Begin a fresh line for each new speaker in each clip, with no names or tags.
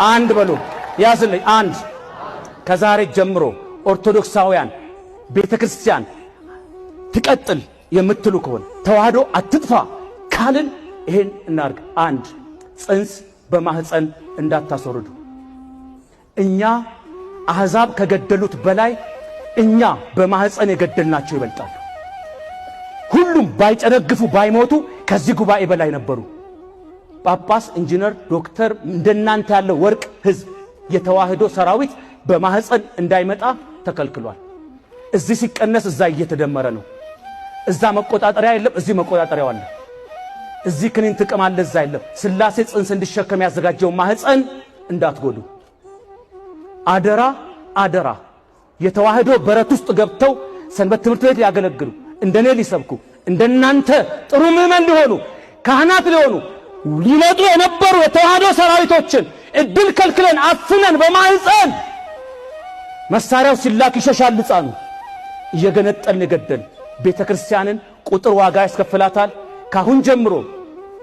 አንድ በሉ ያዝልኝ። አንድ ከዛሬ ጀምሮ ኦርቶዶክሳውያን ቤተክርስቲያን ትቀጥል የምትሉ ከሆነ ተዋህዶ አትጥፋ ካልን ይሄን እናርግ። አንድ ጽንስ በማህፀን እንዳታስወርዱ። እኛ አሕዛብ ከገደሉት በላይ እኛ በማህፀን የገደልናቸው ይበልጣሉ። ሁሉም ባይጨነግፉ ባይሞቱ ከዚህ ጉባኤ በላይ ነበሩ። ጳጳስ፣ ኢንጂነር፣ ዶክተር እንደናንተ ያለው ወርቅ ህዝብ የተዋህዶ ሰራዊት በማህፀን እንዳይመጣ ተከልክሏል። እዚህ ሲቀነስ እዛ እየተደመረ ነው። እዛ መቆጣጠሪያ የለም፣ እዚህ መቆጣጠሪያው አለ። እዚህ ክኒን ጥቅም አለ፣ እዛ የለም። ስላሴ ጽንስ እንዲሸከም ያዘጋጀው ማህፀን እንዳትጎዱ አደራ አደራ። የተዋህዶ በረት ውስጥ ገብተው ሰንበት ትምህርት ቤት ያገለግሉ፣ እንደኔ ሊሰብኩ፣ እንደናንተ ጥሩ ምዕመን ሊሆኑ፣ ካህናት ሊሆኑ ሊመጡ የነበሩ የተዋህዶ ሰራዊቶችን እድል ከልክለን አፍነን በማህፀን መሳሪያው ሲላክ ይሸሻል ሕፃኑ እየገነጠልን ገደል። ቤተክርስቲያንን ቁጥር ዋጋ ያስከፍላታል። ካሁን ጀምሮ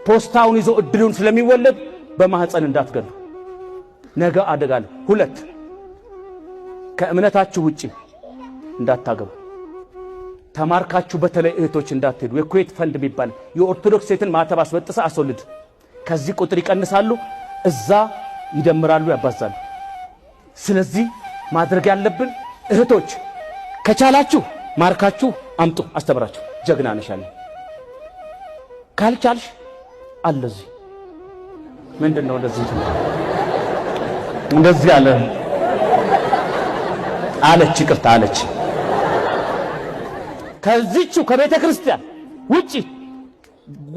ፖስታውን ይዞ እድሉን ስለሚወለድ በማህፀን እንዳትገሉ፣ ነገ አደጋለ። ሁለት ከእምነታችሁ ውጪ እንዳታገቡ። ተማርካችሁ በተለይ እህቶች እንዳትሄዱ። የኩዌት ፈንድ የሚባል የኦርቶዶክስ ሴትን ማተብ አስበጥሰ አስወልድ። ከዚህ ቁጥር ይቀንሳሉ፣ እዛ ይደምራሉ፣ ያባዛሉ። ስለዚህ ማድረግ ያለብን እህቶች ከቻላችሁ ማርካችሁ አምጡ፣ አስተምራችሁ። ጀግና ነሻለ። ካልቻልሽ አለዚህ ምንድነው እንደዚህ አለ አለች፣ ይቅርታ አለች። ከዚህቹ ከቤተ ክርስቲያን ውጪ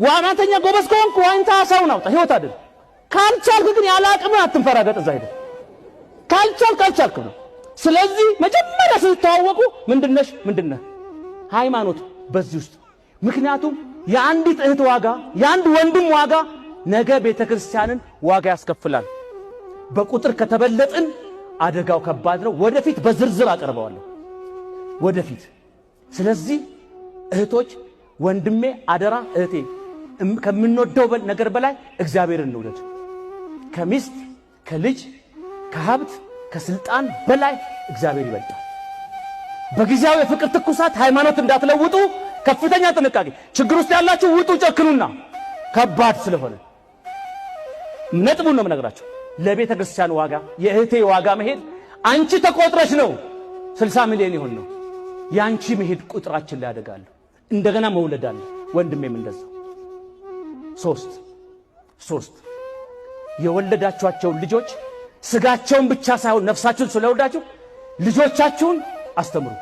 ዋናተኛ ጎበዝ ከሆንኩ ዋንታ ሰው ነው ህይወት አይደል። ካልቻልክ ግን ያለ አቅም አትንፈራገጥ። እዛ ሄደ ካልቻልክ ነው። ስለዚህ መጀመሪያ ስትተዋወቁ ምንድነህ ሃይማኖት በዚህ ውስጥ። ምክንያቱም የአንዲት እህት ዋጋ የአንድ ወንድም ዋጋ ነገ ቤተ ክርስቲያንን ዋጋ ያስከፍላል። በቁጥር ከተበለጥን አደጋው ከባድ ነው። ወደፊት በዝርዝር አቀርበዋለሁ ወደፊት። ስለዚህ እህቶች ወንድሜ አደራ፣ እህቴ ከምንወደው ነገር በላይ እግዚአብሔርን እንውደድ። ከሚስት ከልጅ ከሀብት ከስልጣን በላይ እግዚአብሔር ይበልጣል። በጊዜያዊ የፍቅር ትኩሳት ሃይማኖት እንዳትለውጡ ከፍተኛ ጥንቃቄ። ችግር ውስጥ ያላችሁ ውጡ፣ ጨክኑና ከባድ ስለሆነ ነጥቡን ነው የምነግራችሁ። ለቤተ ክርስቲያን ዋጋ የእህቴ ዋጋ መሄድ አንቺ ተቆጥረሽ ነው 60 ሚሊዮን ይሆን ነው ያንቺ መሄድ ቁጥራችን ላይ ያደጋሉ። እንደገና መውለድ አለ። ወንድሜም እንደዛው። ሶስት የወለዳችኋቸውን ልጆች ስጋቸውን ብቻ ሳይሆን ነፍሳቸውን ስለወዳችሁ ልጆቻችሁን አስተምሩ።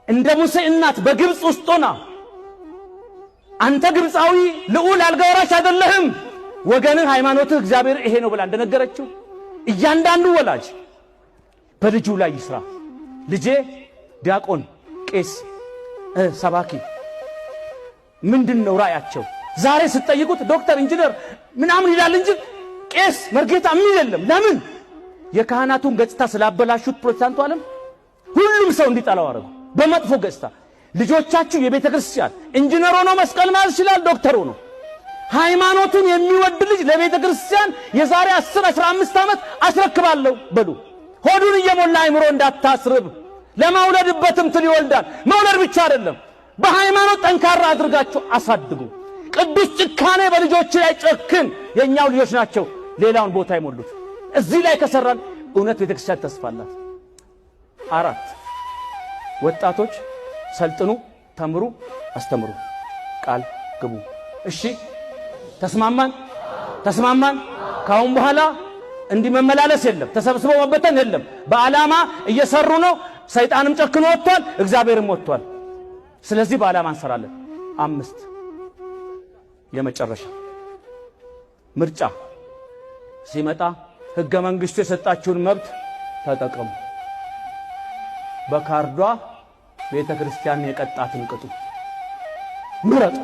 እንደ ሙሴ እናት በግብፅ ውስጥ ሆና አንተ ግብፃዊ ልዑል አልጋ ወራሽ አይደለህም፣ ወገንህ ሃይማኖትህ እግዚአብሔር ይሄ ነው ብላ እንደነገረችው እያንዳንዱ ወላጅ በልጁ ላይ ይስራ። ልጄ ዲያቆን፣ ቄስ፣ ሰባኪ ምንድነው ራእያቸው? ዛሬ ስትጠይቁት ዶክተር፣ ኢንጂነር ምናምን ይላል እንጂ ቄስ መርጌታ ምን የለም። ለምን? የካህናቱን ገጽታ ስላበላሹት ፕሮቴስታንቱ ዓለም ሁሉም ሰው እንዲጠላው አረጉ በመጥፎ ገጽታ። ልጆቻችሁ የቤተ ክርስቲያን ኢንጂነር ሆኖ መስቀል መያዝ ይችላል፣ ዶክተር ሆኖ ሃይማኖቱን የሚወድ ልጅ ለቤተ ክርስቲያን የዛሬ 10-15 ዓመት አስረክባለሁ በሉ። ሆዱን እየሞላ አይምሮ እንዳታስርብ። ለማውለድበትም ትል ይወልዳል። መውለድ ብቻ አይደለም፣ በሃይማኖት ጠንካራ አድርጋችሁ አሳድጉ። ቅዱስ ጭካኔ በልጆች ላይ ጨክን። የኛው ልጆች ናቸው ሌላውን ቦታ ይሞሉት። እዚህ ላይ ከሰራን እውነት ቤተ ክርስቲያን ተስፋላት። 4 ወጣቶች ሰልጥኑ፣ ተምሩ፣ አስተምሩ፣ ቃል ግቡ። እሺ ተስማማን? ካሁን በኋላ እንዲህ መመላለስ የለም፣ ተሰብስቦ መበተን የለም። በዓላማ እየሰሩ ነው። ሰይጣንም ጨክኖ ወጥቷል፣ እግዚአብሔርም ወጥቷል። ስለዚህ በዓላማ እንሰራለን። 5 የመጨረሻ ምርጫ ሲመጣ ሕገ መንግሥቱ የሰጣችሁን መብት ተጠቀሙ። በካርዷ ቤተ ክርስቲያን የቀጣትን ቅጡ ምረጡ።